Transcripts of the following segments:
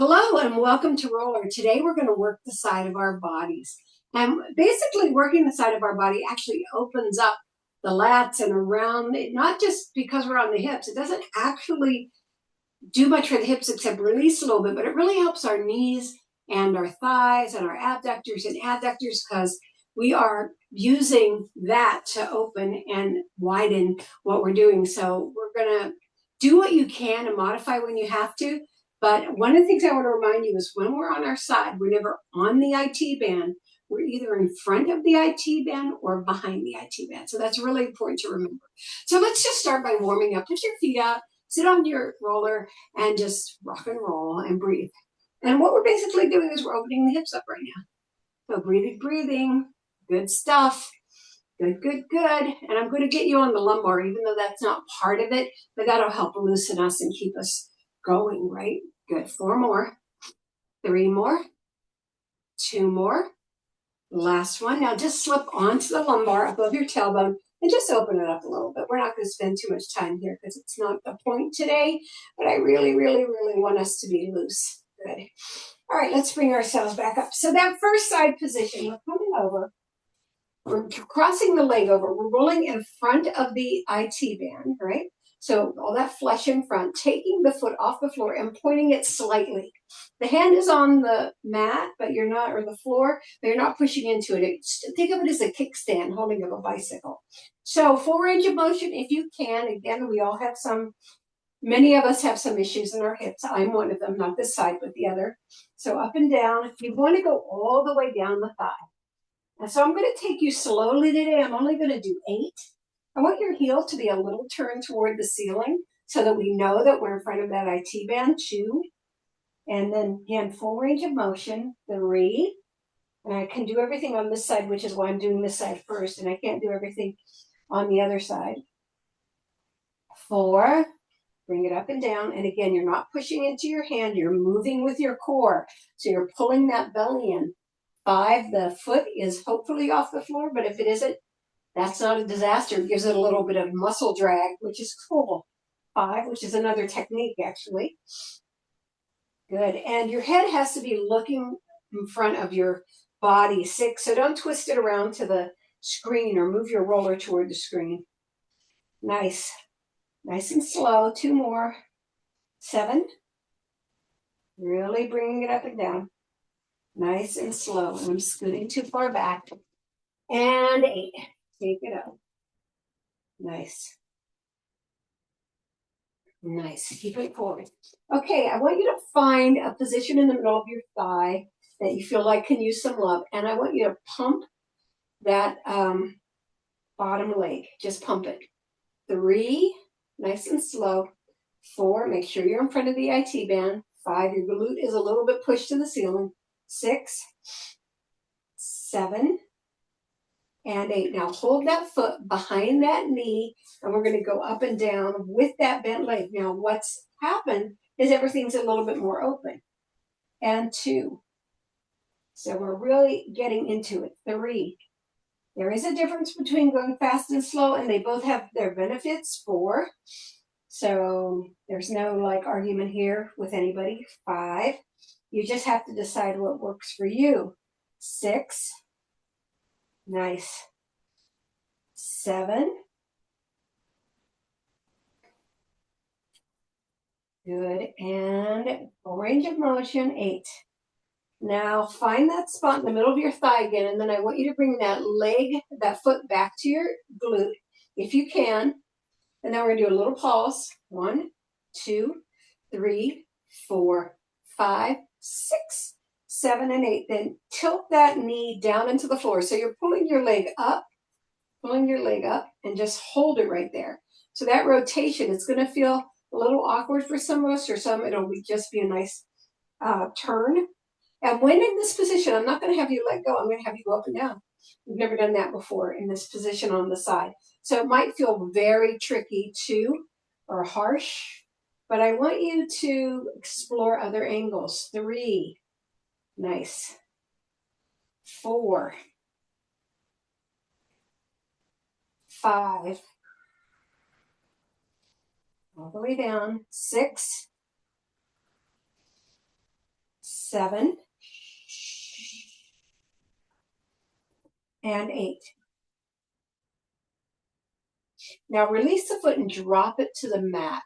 Hello and welcome to Roller. Today we're going to work the side of our bodies. And basically working the side of our body actually opens up the lats and around it, not just because we're on the hips. It doesn't actually do much for the hips except release a little bit, but it really helps our knees and our thighs and our abductors and adductors because we are using that to open and widen what we're doing. So we're going to do what you can and modify when you have to. But one of the things I want to remind you is when we're on our side, we're never on the IT band. We're either in front of the IT band or behind the IT band. So that's really important to remember. So let's just start by warming up. Put your feet out, sit on your roller, and just rock and roll and breathe. And what we're basically doing is we're opening the hips up right now. So breathing, breathing, good stuff. Good, good, good. And I'm going to get you on the lumbar, even though that's not part of it, but that'll help loosen us and keep us going, right? Good. 4 more, 3 more, 2 more. Last one. Now just slip onto the lumbar above your tailbone and just open it up a little bit. We're not going to spend too much time here because it's not the point today, but I really, really, really want us to be loose. Good. All right, let's bring ourselves back up. So that first side position, we're coming over. We're crossing the leg over. We're rolling in front of the IT band, right? So all that flesh in front, taking the foot off the floor and pointing it slightly. The hand is on the mat, but you're not, or the floor, but you're not pushing into it. Think of it as a kickstand holding up a bicycle. So full range of motion if you can. Again, we all have some, many of us have some issues in our hips. I'm one of them, not this side, but the other. So up and down. If you want to go all the way down the thigh. And so I'm going to take you slowly today. I'm only going to do 8. I want your heel to be a little turned toward the ceiling so that we know that we're in front of that IT band. 2. And then again, full range of motion. 3. And I can do everything on this side, which is why I'm doing this side first. And I can't do everything on the other side. 4. Bring it up and down. And again, you're not pushing into your hand. You're moving with your core. So you're pulling that belly in. 5, the foot is hopefully off the floor, but if it isn't, that's not a disaster. It gives it a little bit of muscle drag, which is cool. 5, which is another technique, actually. Good. And your head has to be looking in front of your body. 6, so don't twist it around to the screen or move your roller toward the screen. Nice. Nice and slow. 2 more. 7. Really bringing it up and down. Nice and slow. And I'm scooting too far back. And 8. Take it up. Nice. Nice. Keep it forward. Okay, I want you to find a position in the middle of your thigh that you feel like can use some love. And I want you to pump that bottom leg. Just pump it. 3, nice and slow. 4, make sure you're in front of the IT band. 5, your glute is a little bit pushed to the ceiling. 6, 7, and 8. Now hold that foot behind that knee, and we're going to go up and down with that bent leg. Now what's happened is everything's a little bit more open. And 2. So we're really getting into it. 3. There is a difference between going fast and slow, and they both have their benefits. 4. So there's no like argument here with anybody. 5. You just have to decide what works for you. 6. Nice. 7. Good. And full range of motion. 8. Now find that spot in the middle of your thigh again, and then I want you to bring that leg, that foot back to your glute, if you can. And then we're going to do a little pulse. 1, 2, 3, 4, 5, 6, 7, and 8. Then tilt that knee down into the floor. So you're pulling your leg up, and just hold it right there. So that rotation, it's going to feel a little awkward for some of us, or some it'll just be a nice turn. And when in this position, I'm not going to have you let go. I'm going to have you go up and down. We've never done that before in this position on the side. So it might feel very tricky too, or harsh, but I want you to explore other angles. 3, nice. 4, 5, all the way down. 6, 7, and 8. Now release the foot and drop it to the mat.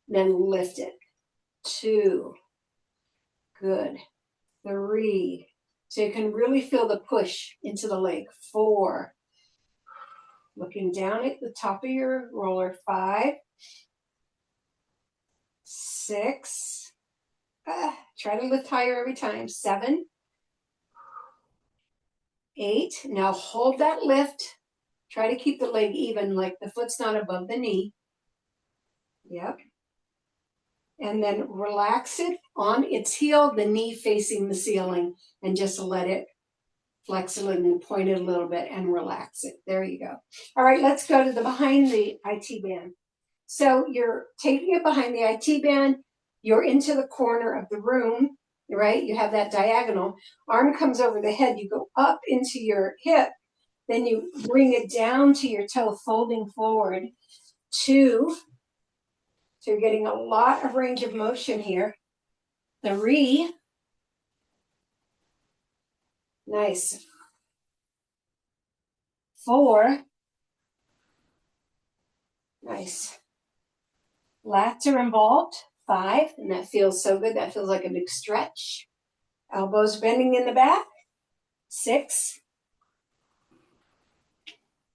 Then lift it. 2. Good. 3. So you can really feel the push into the leg. 4. Looking down at the top of your roller. 5. 6. Try to lift higher every time. 7. 8. Now hold that lift. Try to keep the leg even, like the foot's not above the knee. Yep. And then relax it on its heel, the knee facing the ceiling, and just let it flex it and point it a little bit and relax it. There you go. All right, let's go to the behind the IT band. So you're taking it behind the IT band. You're into the corner of the room, right? You have that diagonal. Arm comes over the head. You go up into your hip. Then you bring it down to your toe, folding forward. 2. So you're getting a lot of range of motion here. 3. Nice. 4. Nice. Lats are involved. 5. And that feels so good. That feels like a big stretch. Elbows bending in the back. 6.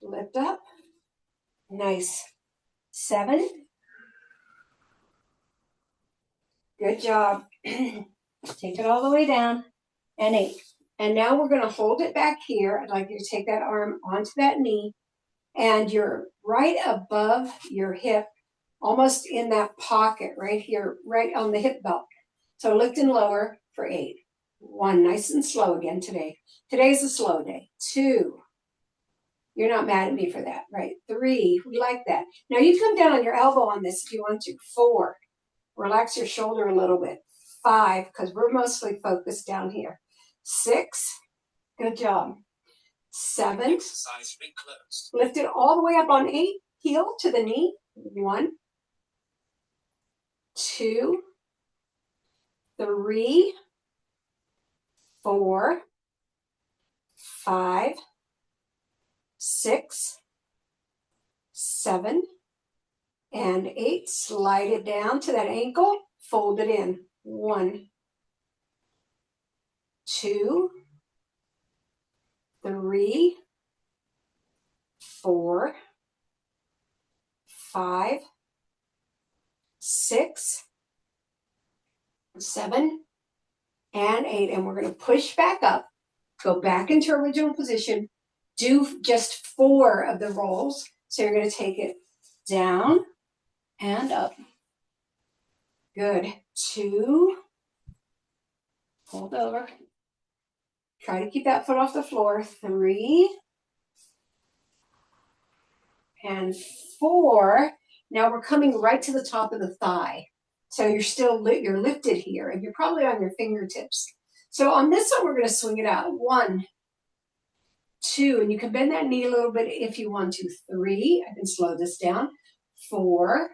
Lift up. Nice. 7. Good job. Take it all the way down. And 8. And now we're going to hold it back here. I'd like you to take that arm onto that knee. And you're right above your hip, almost in that pocket right here, right on the hip belt. So lift and lower for 8. 1, nice and slow again today. Today's a slow day. 2. You're not mad at me for that, right? 3, we like that. Now you come down on your elbow on this if you want to. 4, relax your shoulder a little bit. 5, because we're mostly focused down here. 6, good job. 7, lift it all the way up on 8, heel to the knee. 1, 2, 3, 4, 5, 6, 7, and 8. Slide it down to that ankle, fold it in. 1, 2, 3, 4, 5, 6, 7, and 8. And we're going to push back up, go back into original position, do just 4 of the rolls. So you're going to take it down and up. Good. 2, hold over. Try to keep that foot off the floor. 3, and 4. Now we're coming right to the top of the thigh. So you're lifted here, and you're probably on your fingertips. So on this one, we're going to swing it out. 1, 2, and you can bend that knee a little bit if you want to. 3, I can slow this down. 4,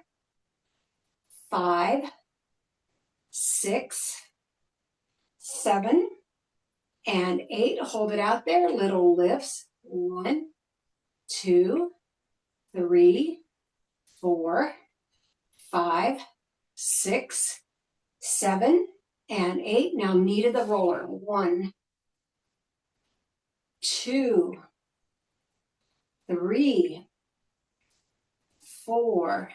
5, 6, 7, and 8. Hold it out there. Little lifts. 1, 2, 3, 4, 5, 6, 7, and 8. Now knee to the roller. 1, 2, 3, 4,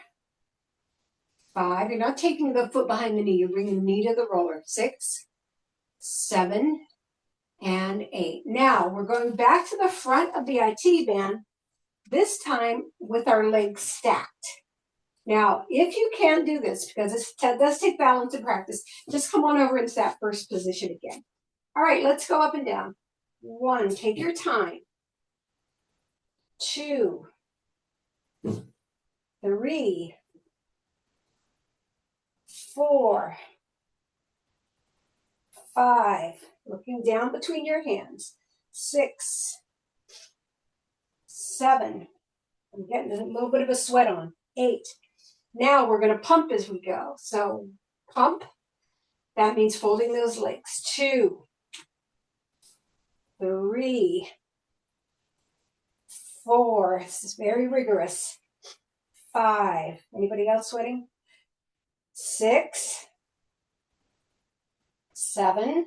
5. You're not taking the foot behind the knee. You're bringing the knee to the roller. 6, 7, and 8. Now we're going back to the front of the IT band, this time with our legs stacked. Now, if you can do this, because it does take balance and practice, just come on over into that first position again. All right, let's go up and down. 1, take your time. 2, 3, 4, 5, looking down between your hands. 6, 7, I'm getting a little bit of a sweat on. 8. Now we're going to pump as we go. So pump That means folding those legs. 2, 3, 4. This is very rigorous. 5. Anybody else sweating? 6, 7,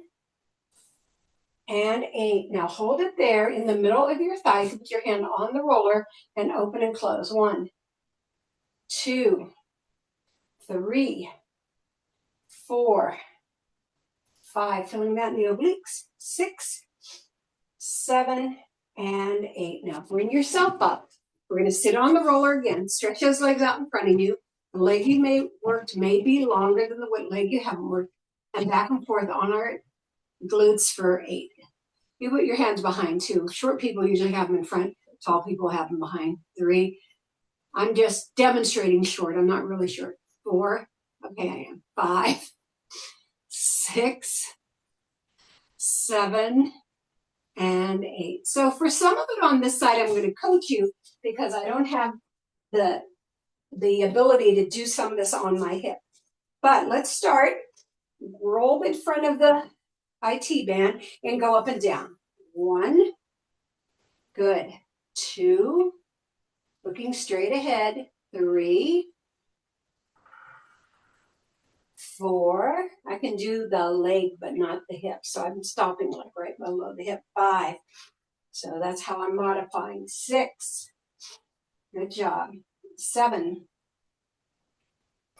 and 8. Now hold it there in the middle of your thighs with your hand on the roller and open and close. 1, 2, 3, 4, 5. Feeling that in the obliques. 6, 7, and 8. Now bring yourself up. We're going to sit on the roller again. Stretch those legs out in front of you. The leg you worked may be longer than the leg you haven't worked. And back and forth on our glutes for 8. You put your hands behind too. Short people usually have them in front. Tall people have them behind. 3. I'm just demonstrating short. I'm not really short. 4. Okay, I am. 5, 6, 7, and 8. So for some of it on this side, I'm going to coach you because I don't have the ability to do some of this on my hip. But let's start. Roll in front of the IT band and go up and down. 1. Good. 2. Looking straight ahead. 3. 4. I can do the leg, but not the hip. So I'm stopping like right below the hip. 5. So that's how I'm modifying. 6. Good job. 7.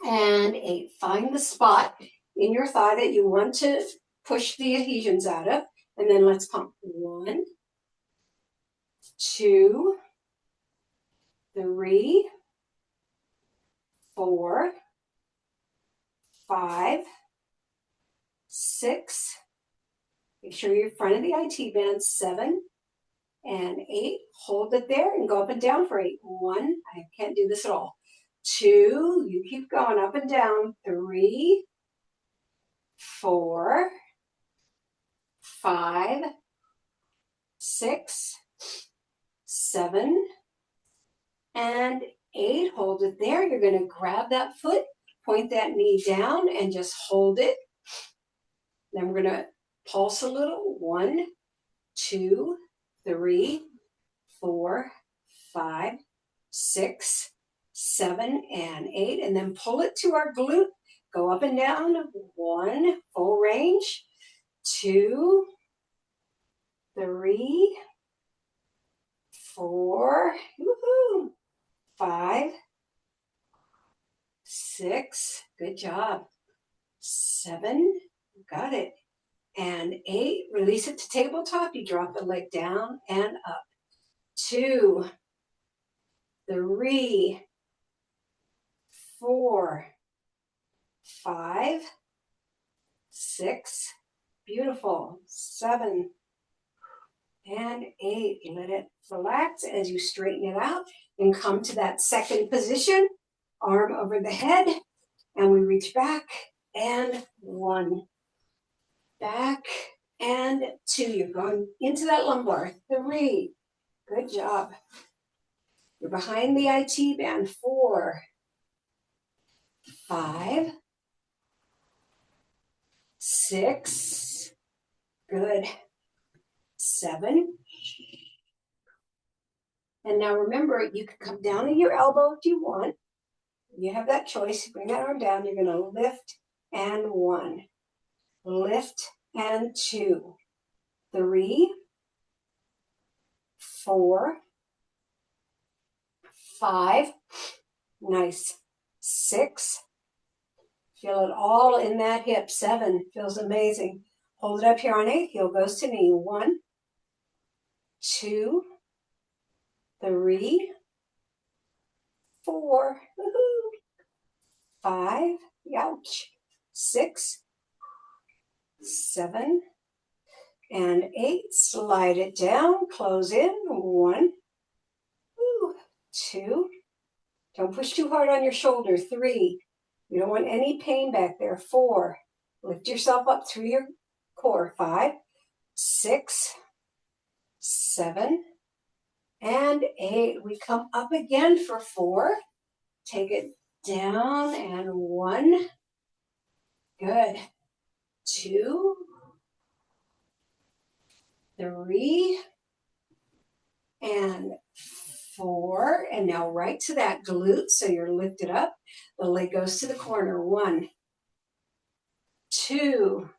And 8. Find the spot in your thigh that you want to push the adhesions out of. And then let's pump. 1, 2, 3, 4, 5, 6. Make sure you're in front of the IT band. 7 and 8. Hold it there and go up and down for 8. 1. I can't do this at all. 2. You keep going up and down. 3, 4, 5, 6, 7, and 8. Hold it there. You're going to grab that foot, point that knee down, and just hold it. Then we're going to pulse a little. 1, 2, 3, 4, 5, 6, 7, and 8. And then pull it to our glute. Go up and down. 1, full range. 2, 3, 4, woohoo, 5, 6, good job, 7, got it, and 8, release it to tabletop, you drop the leg down and up, 2, 3, 4, 5, 6, beautiful, 7, and 8. Let it relax as you straighten it out and come to that second position. Arm over the head, and we reach back, and 1. Back, and 2. You're going into that lumbar. 3. Good job. You're behind the IT band. 4, 5, 6. Good. 7. And now remember, you can come down to your elbow if you want. You have that choice. Bring that arm down. You're going to lift and 1. Lift and 2. 3, 4, 5. Nice. 6. Feel it all in that hip. 7. Feels amazing. Hold it up here on 8. Heel goes to knee. 1, 2, 3, 4, woohoo, 5, ouch, 6, 7, and 8. Slide it down, close in. 1, 2. Don't push too hard on your shoulder. 3. You don't want any pain back there. 4. Lift yourself up through your core. 5, 6, 7, and 8. We come up again for 4. Take it down and 1. Good. 2, 3, and 4. And now right to that glute, so you're lifted up. The leg goes to the corner. 1, 2,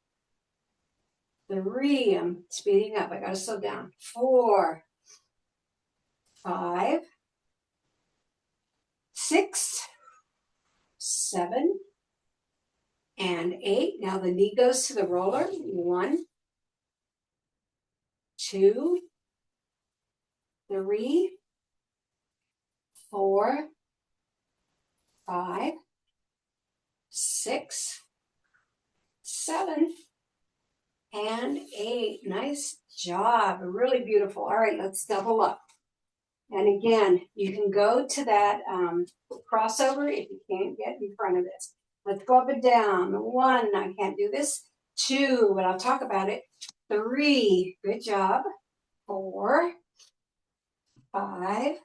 3. I'm speeding up. I got to slow down. 4, 5, 6, 7, and 8. Now the knee goes to the roller. 1, 2, 3, 4, 5, 6, 7, and 8. Nice job. Really beautiful. All right, let's double up. And again, you can go to that crossover if you can't get in front of this. Let's go up and down. 1, I can't do this. 2, but I'll talk about it. 3, good job. 4, 5,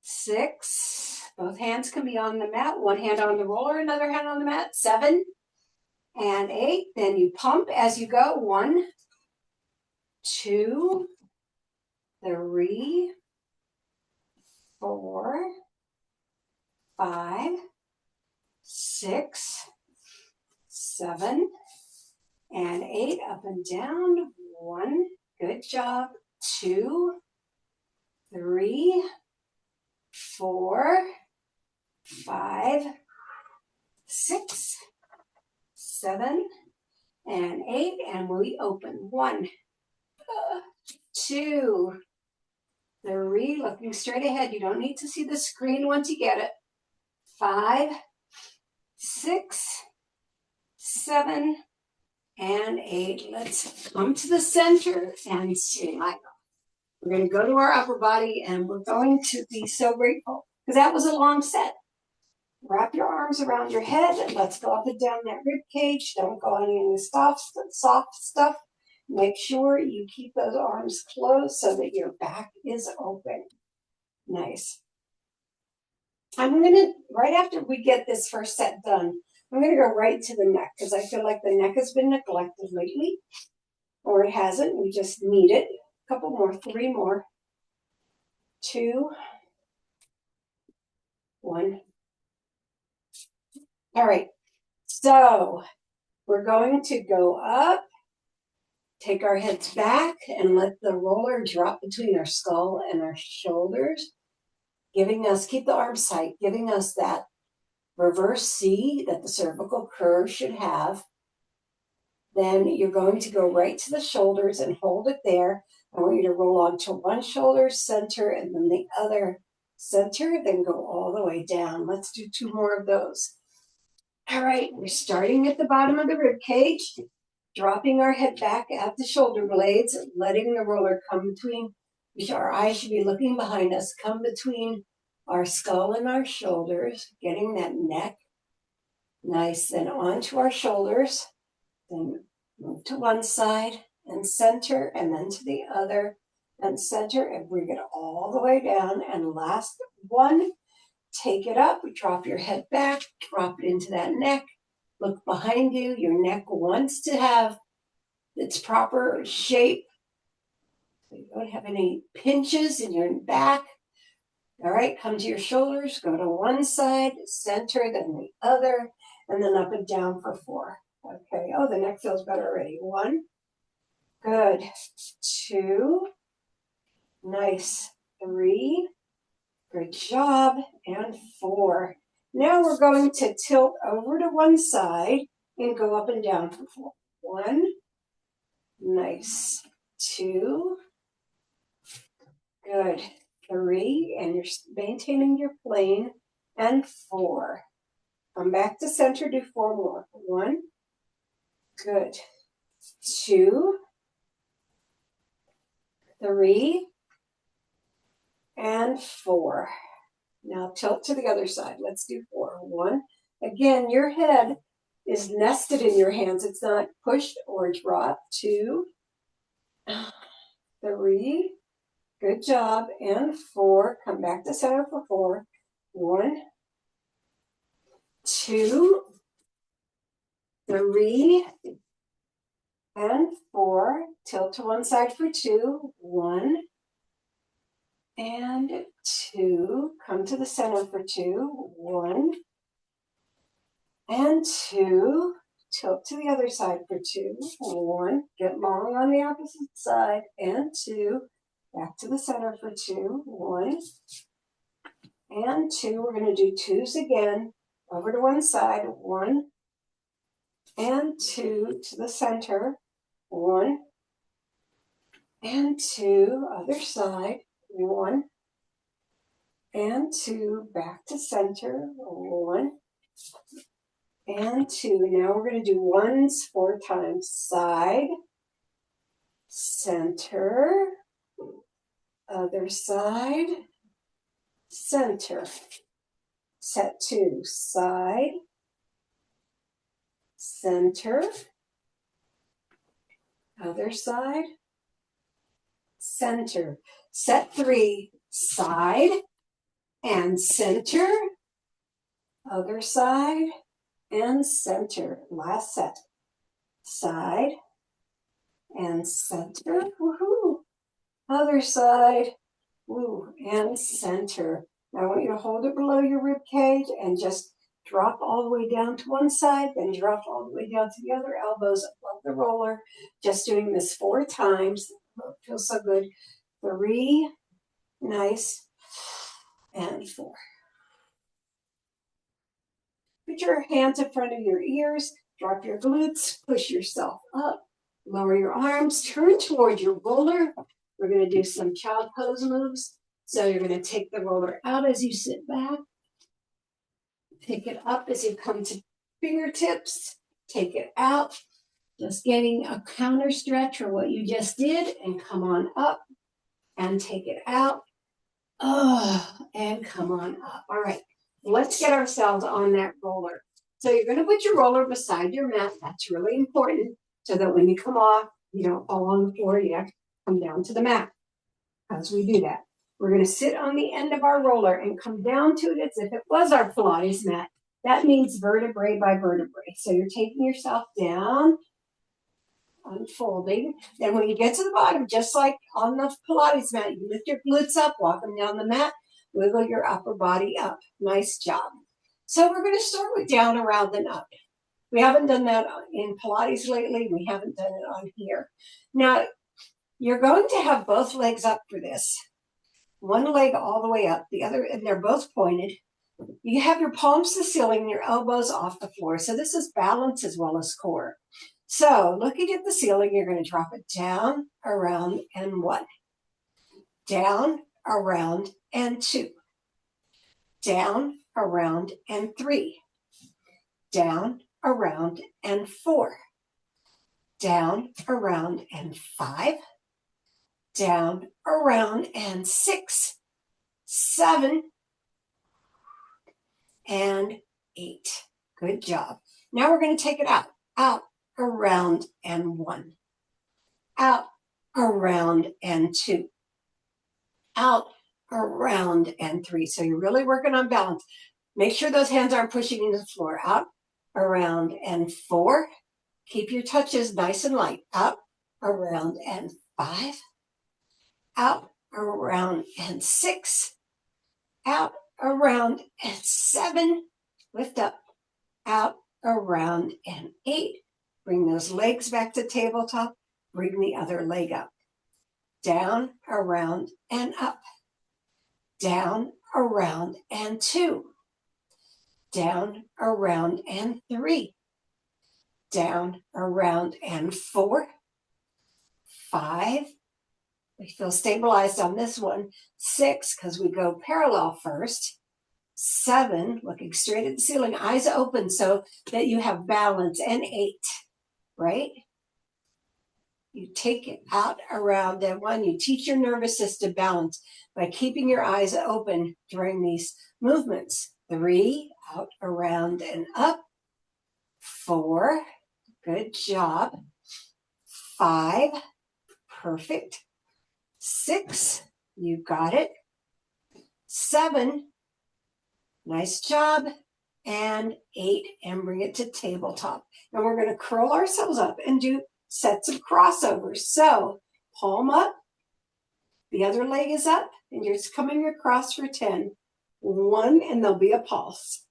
6, both hands can be on the mat. One hand on the roller, another hand on the mat. 7 and 8. Then you pump as you go. 1, 2, 3, 4, 5, 6, 7, and 8. Up and down. 1, good job. 2, 3, 4, 5, 6, 7, and 8. And we open. 1, 2, 3. Looking straight ahead. You don't need to see the screen once you get it. 5, 6, 7, and 8. Let's come to the center and smile. We're going to go to our upper body, and we're going to be so grateful because that was a long set. Wrap your arms around your head, and let's go up and down that rib cage. Don't go on any soft stuff. Make sure you keep those arms closed so that your back is open. Nice. I'm going to, right after we get this first set done, I'm going to go right to the neck because I feel like the neck has been neglected lately, or it hasn't. We just need it. A couple more, 3 more. 2, 1. All right. So we're going to go up, take our heads back, and let the roller drop between our skull and our shoulders, giving us, keep the arms tight, giving us that reverse C that the cervical curve should have. Then you're going to go right to the shoulders and hold it there. I want you to roll onto one shoulder, center, and then the other center, then go all the way down. Let's do 2 more of those. All right, we're starting at the bottom of the rib cage, dropping our head back at the shoulder blades, letting the roller come between, which our eyes should be looking behind us, come between our skull and our shoulders, getting that neck nice, then onto our shoulders. Then move to one side and center, and then to the other and center, and bring it all the way down. And last one, take it up, drop your head back, drop it into that neck. Look behind you. Your neck wants to have its proper shape. So you don't have any pinches in your back. All right, come to your shoulders, go to one side, center, then the other, and then up and down for 4. Okay, oh, the neck feels better already. 1, good. 2, nice. 3, good job. And 4. Now we're going to tilt over to one side and go up and down for 4. 1, nice. 2, good. 3, and you're maintaining your plane. And 4. Come back to center, do 4 more. 1, good. 2, 3, and 4. Now tilt to the other side. Let's do 4. 1. Again, your head is nested in your hands. It's not pushed or dropped. 2, 3, good job. And 4. Come back to center for 4. 1, 2, 3 and 4. Tilt to one side for 2. 1 and 2. Come to the center for 2. 1 and 2. Tilt to the other side for 2. 1. Get long on the opposite side. And 2. Back to the center for 2. 1 and 2. We're going to do 2s again. Over to one side. 1 and 2 to the center. 1 and 2. Other side. 1 and 2. Back to center. 1 and 2. Now we're going to do 1s 4 times. Side, center, other side, center. Set 2. Side, center, other side, center. Set 3. Side and center, other side, and center. Last set. Side and center. Woohoo. Other side. Woo. And center. Now I want you to hold it below your rib cage and just drop all the way down to one side, then drop all the way down to the other, elbows above the roller. Just doing this 4 times. Oh, it feels so good. 3. Nice. And 4. Put your hands in front of your ears, drop your glutes, push yourself up, lower your arms, turn toward your roller. We're going to do some child pose moves. So you're going to take the roller out as you sit back, pick it up as you come to fingertips, take it out, just getting a counter stretch for what you just did, and come on up and take it out. Oh, and come on up. All right. Let's get ourselves on that roller. So you're going to put your roller beside your mat. That's really important so that when you come off, you don't fall on the floor. You have to come down to the mat as we do that. We're going to sit on the end of our roller and come down to it as if it was our Pilates mat. That means vertebrae by vertebrae. So you're taking yourself down, unfolding. Then when you get to the bottom, just like on the Pilates mat, you lift your glutes up, walk them down the mat, wiggle your upper body up. Nice job. So we're going to start with down, around, and up. We haven't done that in Pilates lately. We haven't done it on here. Now, you're going to have both legs up for this. One leg all the way up, the other, and they're both pointed. You have your palms to the ceiling, your elbows off the floor. So this is balance as well as core. So looking at the ceiling, you're going to drop it down, around, and 1. Down, around, and 2. Down, around, and 3. Down, around, and 4. Down, around, and 5. Down, around, and 6. 7. And 8. Good job. Now we're going to take it out. Out, around, and 1. Out, around, and 2. Out, around, and 3. So you're really working on balance. Make sure those hands aren't pushing into the floor. Out, around, and 4. Keep your touches nice and light. Out, around, and 5. Out, around, and 6. Out, around, and 7. Lift up. Out, around, and 8. Bring those legs back to tabletop. Bring the other leg up. Down, around, and up. Down, around, and 2. Down, around, and 3. Down, around, and 4. 5. We feel stabilized on this one. 6, because we go parallel first. 7, looking straight at the ceiling, eyes open so that you have balance. And 8, right? You take it out, around, and 1. You teach your nervous system balance by keeping your eyes open during these movements. 3, out, around, and up. 4, good job. 5, perfect. 6, you got it. 7, nice job. and 8, and bring it to tabletop. And we're going to curl ourselves up and do sets of crossovers. So palm up, the other leg is up, and you're just coming across for 10. 1, and there'll be a pulse.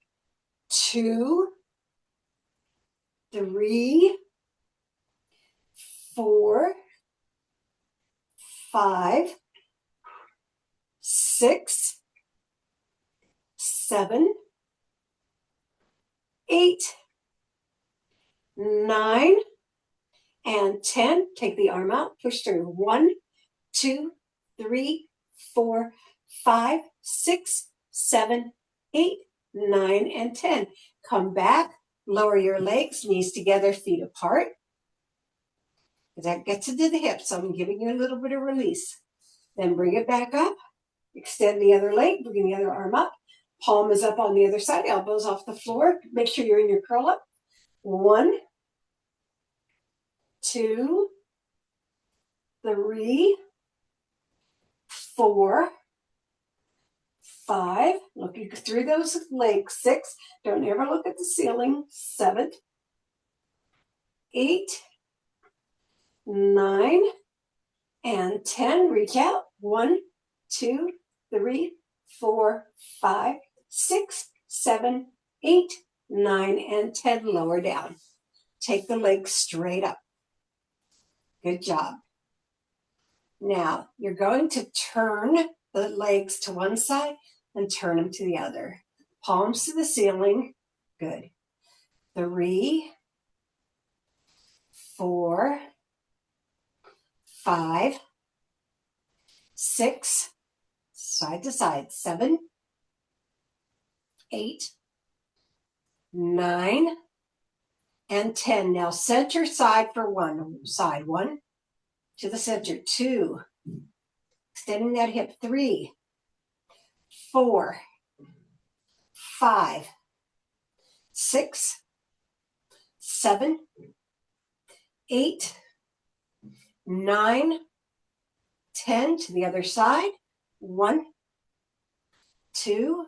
2, 3, 4, 5, 6, 7, 8, 9, and 10. Take the arm out, push through. 1, 2, 3, 4, 5, 6, 7, 8, 9, and 10. Come back, lower your legs, knees together, feet apart. That gets into the hips, so I'm giving you a little bit of release. Then bring it back up, extend the other leg, bring the other arm up. Palm is up on the other side, elbows off the floor. Make sure you're in your curl up. 1, 2, 3, 4, 5, looking through those legs. 6, don't ever look at the ceiling. 7, 8, 9, and 10. Reach out. 1, 2, 3, 4, 5, 6, 7, 8, 9, and 10. Lower down. Take the legs straight up. Good job. Now, you're going to turn the legs to one side and turn them to the other. Palms to the ceiling. Good. 3, 4, 5, 6, side to side. 7, 8, 9, and 10. Now center side for one side. 1 to the center. 2, extending that hip. 3, 4, 5, 6, 7, 8, 9, 10. To the other side. 1, 2,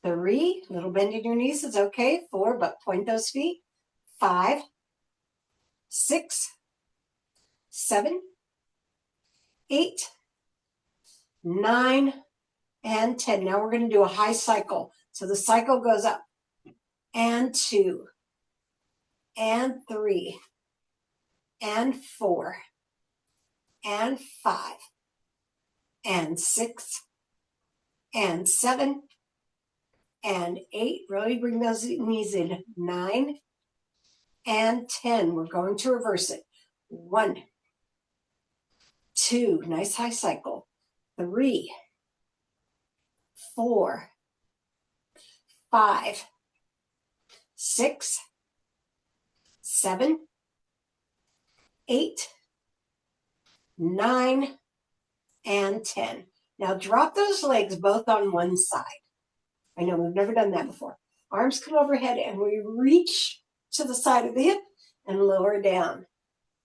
3. Little bend in your knees is okay. 4, but point those feet. 5, 6, 7, 8, 9, and 10. Now we're going to do a high cycle. So the cycle goes up. And 2, and 3, and 4, and 5, and 6, and 7, and 8. Really bring those knees in. 9, and 10. We're going to reverse it. 1, 2, nice high cycle. 3, 4, 5, 6, 7, 8, 9, and 10. Now drop those legs both on one side. I know we've never done that before. Arms come overhead and we reach to the side of the hip and lower down.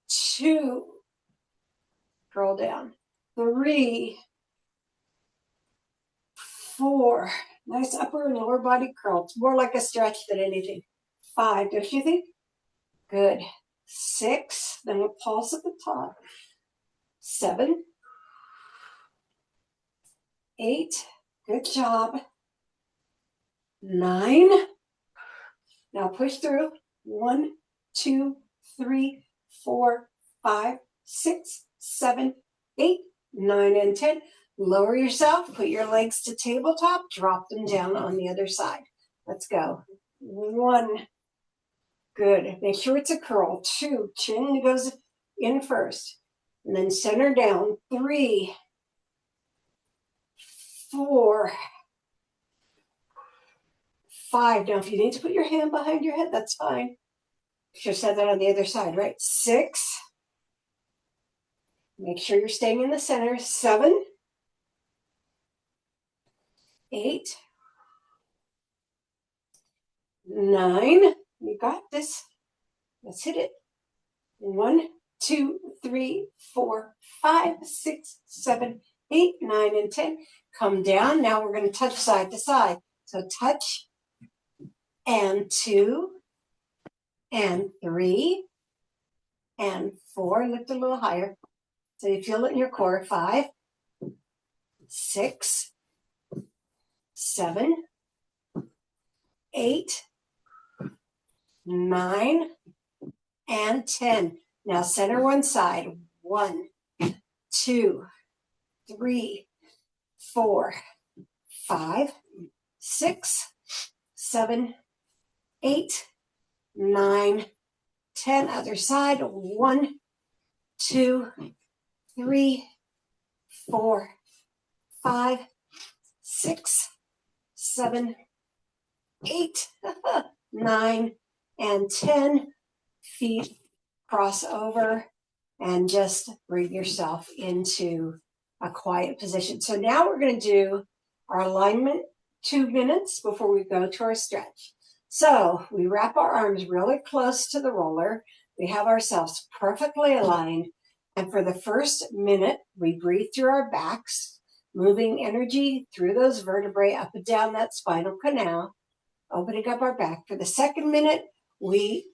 2, curl down. 3, 4, nice upper and lower body curl. It's more like a stretch than anything. 5, don't you think? Good. 6, then we'll pulse at the top. 7, 8, good job. 9, now push through. 1, 2, 3, 4, 5, 6, 7, 8, 9, and 10. Lower yourself, put your legs to tabletop, drop them down on the other side. Let's go. 1, good. Make sure it's a curl. 2, chin goes in first. And then center down. 3, 4, 5. Now, if you need to put your hand behind your head, that's fine. Just have that on the other side, right? 6. Make sure you're staying in the center. 7, 8, 9. You got this. Let's hit it. 1, 2, 3, 4, 5, 6, 7, 8, 9, and 10. Come down. Now we're going to touch side to side. So touch and 2, and 3, and 4. Lift a little higher so you feel it in your core. 5, 6, 7, 8, 9, and 10. Now center one side. 1, 2, 3, 4, 5, 6, 7, 8, 9, 10. Other side. 1, 2, 3, 4, 5, 6, 7, 8, 9, and 10. Feet cross over and just bring yourself into a quiet position. So now we're going to do our alignment 2 minutes before we go to our stretch. So we wrap our arms really close to the roller. We have ourselves perfectly aligned. And for the first minute, we breathe through our backs, moving energy through those vertebrae up and down that spinal canal, opening up our back. For the second minute, we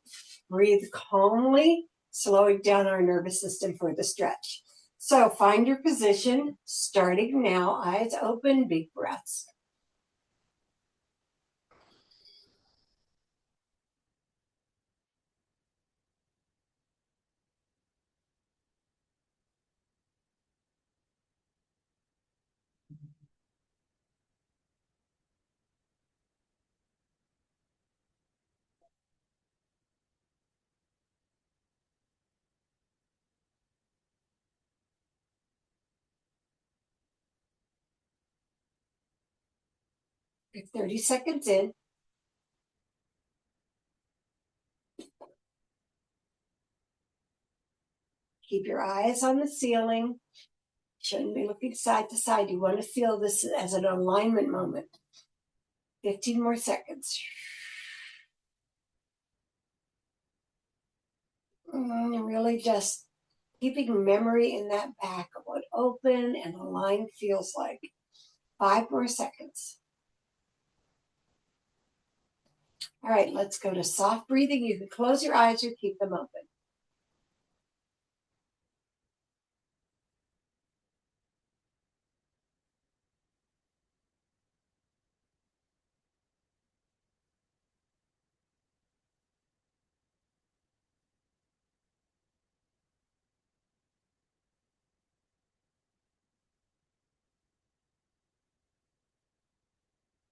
breathe calmly, slowing down our nervous system for the stretch. So find your position, starting now, eyes open, big breaths. Get 30 seconds in. Keep your eyes on the ceiling. Shouldn't be looking side to side. You want to feel this as an alignment moment. 15 more seconds. And really just keeping memory in that back of what open and aligned feels like. 5 more seconds. All right, let's go to soft breathing. You can close your eyes or keep them open.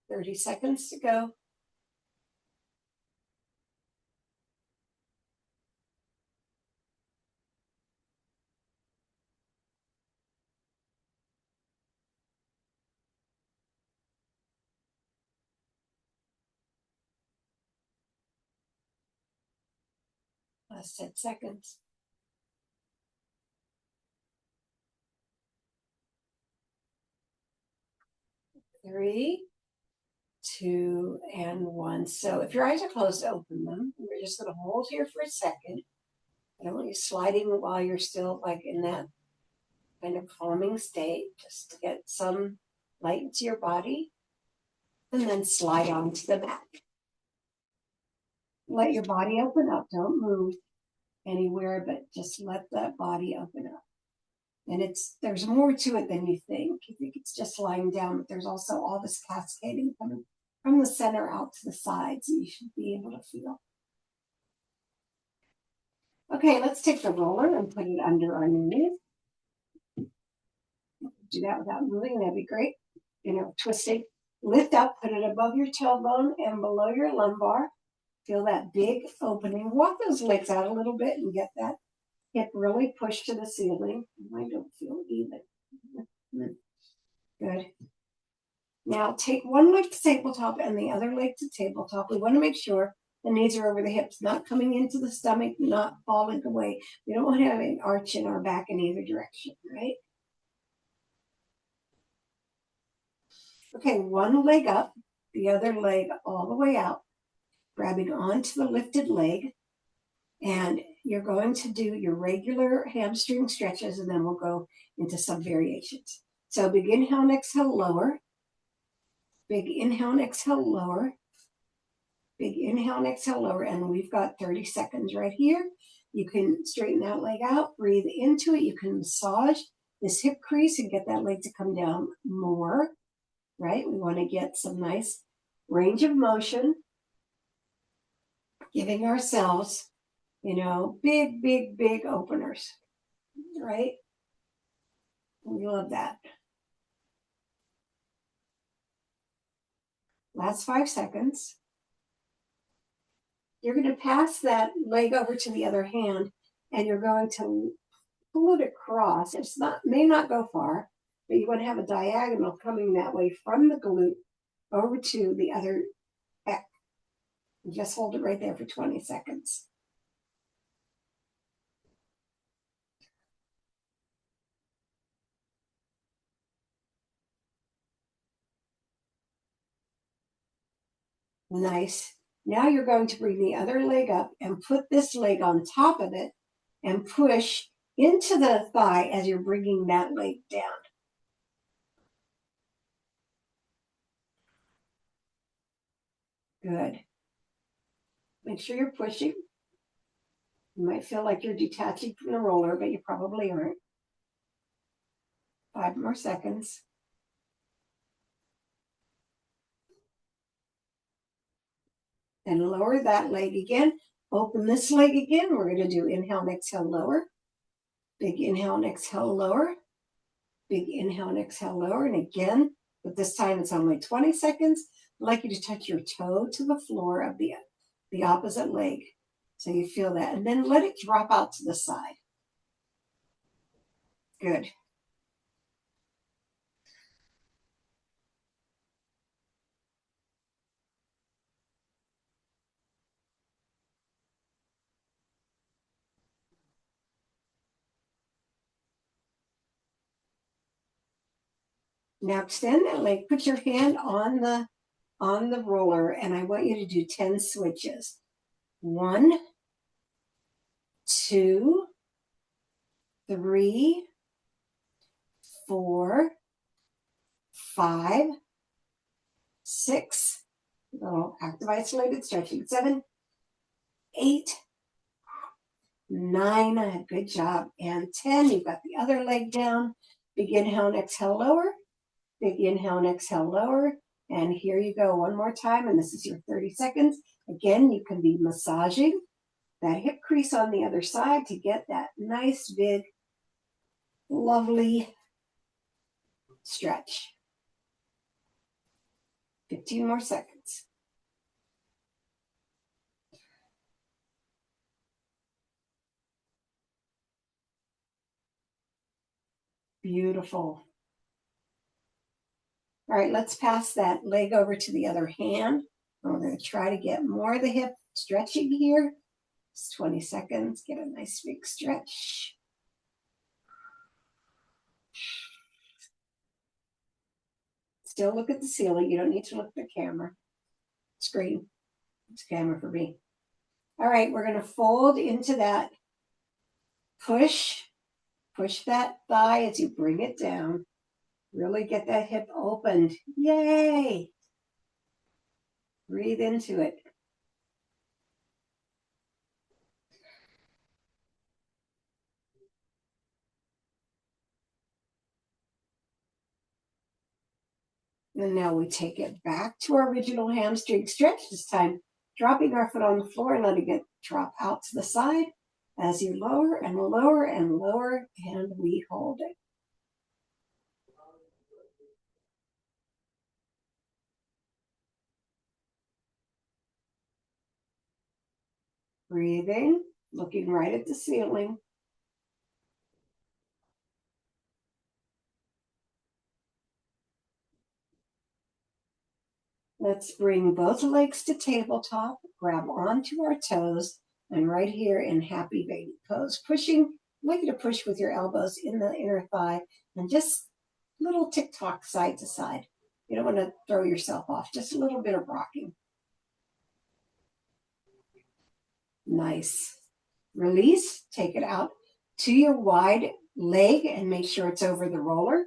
Thirty seconds to go. Last 10 seconds. 3, 2, and 1. So if your eyes are closed, open them. We're just going to hold here for a second. I don't want you sliding while you're still like in that kind of calming state, just to get some light into your body, and then slide onto the mat. Let your body open up. Don't move anywhere, but just let that body open up. And there's more to it than you think. You think it's just lying down, but there's also all this cascading coming from the center out to the sides. You should be able to feel. Okay, let's take the roller and put it under our knees. Do that without moving, that'd be great. Twisting. Lift up, put it above your tailbone and below your lumbar. Feel that big opening. Walk those legs out a little bit and get that hip really pushed to the ceiling. I don't feel even. Good. Now take one leg to tabletop and the other leg to tabletop. We want to make sure the knees are over the hips, not coming into the stomach, not falling away. We don't want to have an arch in our back in either direction, right? Okay, one leg up, the other leg all the way out, grabbing onto the lifted leg. And you're going to do your regular hamstring stretches, and then we'll go into some variations. So big inhale and exhale, lower. Big inhale and exhale, lower. Big inhale and exhale, lower, and we've got 30 seconds right here. You can straighten that leg out, breathe into it. You can massage this hip crease and get that leg to come down more, right? We want to get some nice range of motion, giving ourselves, big, big, big openers, right? We love that. Last 5 seconds. You're going to pass that leg over to the other hand, and you're going to pull it across. May not go far, but you want to have a diagonal coming that way from the glute over to the other pec. Just hold it right there for 20 seconds. Nice. Now you're going to bring the other leg up and put this leg on top of it and push into the thigh as you're bringing that leg down. Good. Make sure you're pushing. You might feel like you're detaching from the roller, but you probably aren't. 5 more seconds. Then lower that leg again. Open this leg again. We're going to do inhale and exhale, lower. Big inhale and exhale, lower. Big inhale and exhale, lower. And again, but this time it's only 20 seconds. I'd like you to touch your toe to the floor of the opposite leg. So you feel that. And then let it drop out to the side. Good. Now extend that leg. Put your hand on the roller, and I want you to do 10 switches. 1, 2, 3, 4, 5, 6, little active isolated stretching, 7, 8, 9, good job, and 10. You've got the other leg down. Big inhale and exhale, lower. Big inhale and exhale, lower. And here you go one more time, and this is your 30 seconds. Again, you can be massaging that hip crease on the other side to get that nice, big, lovely stretch. 15 more seconds. Beautiful. All right, let's pass that leg over to the other hand. And we're going to try to get more of the hip stretching here. It's 20 seconds. Get a nice big stretch. Still look at the ceiling. You don't need to look at the camera. Screen. It's camera for me. All right, we're going to fold into that. Push that thigh as you bring it down. Really get that hip opened. Yay! Breathe into it. And now we take it back to our original hamstring stretch, this time dropping our foot on the floor and letting it drop out to the side as you lower and lower and lower, and we hold it. Breathing, looking right at the ceiling. Let's bring both legs to tabletop, grab onto our toes, and right here in happy baby pose, pushing. I want you to push with your elbows in the inner thigh and just little tick-tock side to side. You don't want to throw yourself off, just a little bit of rocking. Nice. Release, take it out to your wide leg and make sure it's over the roller.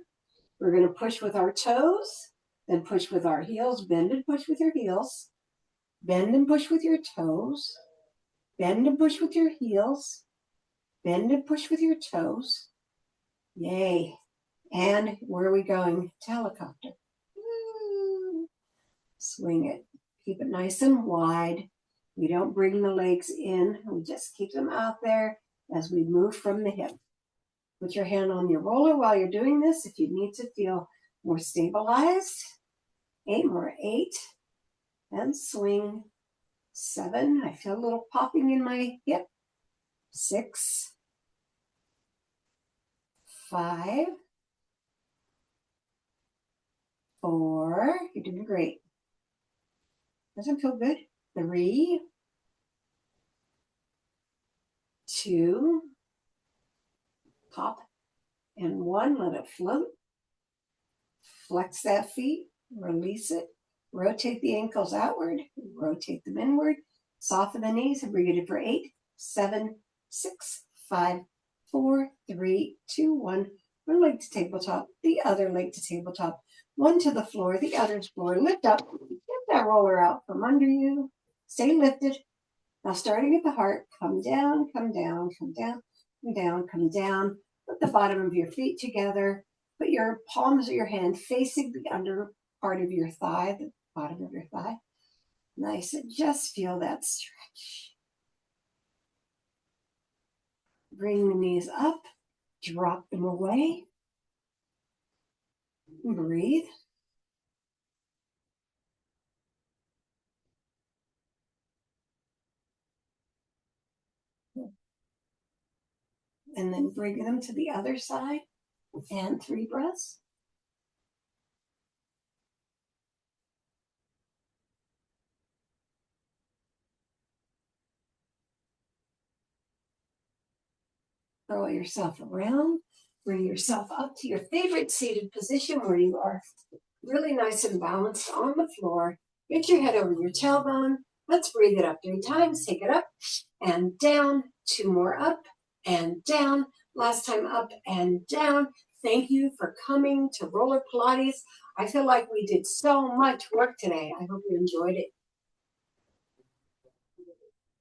We're going to push with our toes, then push with our heels, bend and push with your heels. Bend and push with your toes. Bend and push with your heels. Bend and push with your toes. Yay. And where are we going? To helicopter. Swing it. Keep it nice and wide. We don't bring the legs in. We just keep them out there as we move from the hip. Put your hand on your roller while you're doing this if you need to feel more stabilized. 8 more. 8. And swing. 7. I feel a little popping in my hip. 6. 5. 4. You're doing great. Doesn't feel good. 3. 2. Pop. And 1. Let it float. Flex that feet. Release it. Rotate the ankles outward. Rotate them inward. Soften the knees and bring it in for 8, 7, 6, 5, 4, 3, 2, 1. One leg to tabletop, the other leg to tabletop. One to the floor, the other's floor. Lift up. Get that roller out from under you. Stay lifted. Now starting at the heart, come down, come down, come down, come down, come down. Put the bottom of your feet together. Put your palms of your hand facing the under part of your thigh, the bottom of your thigh. Nice, and just feel that stretch. Bring the knees up, drop them away. Breathe. And then bring them to the other side. And 3 breaths. Throw yourself around. Bring yourself up to your favorite seated position where you are really nice and balanced on the floor. Get your head over your tailbone. Let's breathe it up 3 times. Take it up and down. 2 more up and down. Last time up and down. Thank you for coming to Roller Pilates. I feel like we did so much work today. I hope you enjoyed it.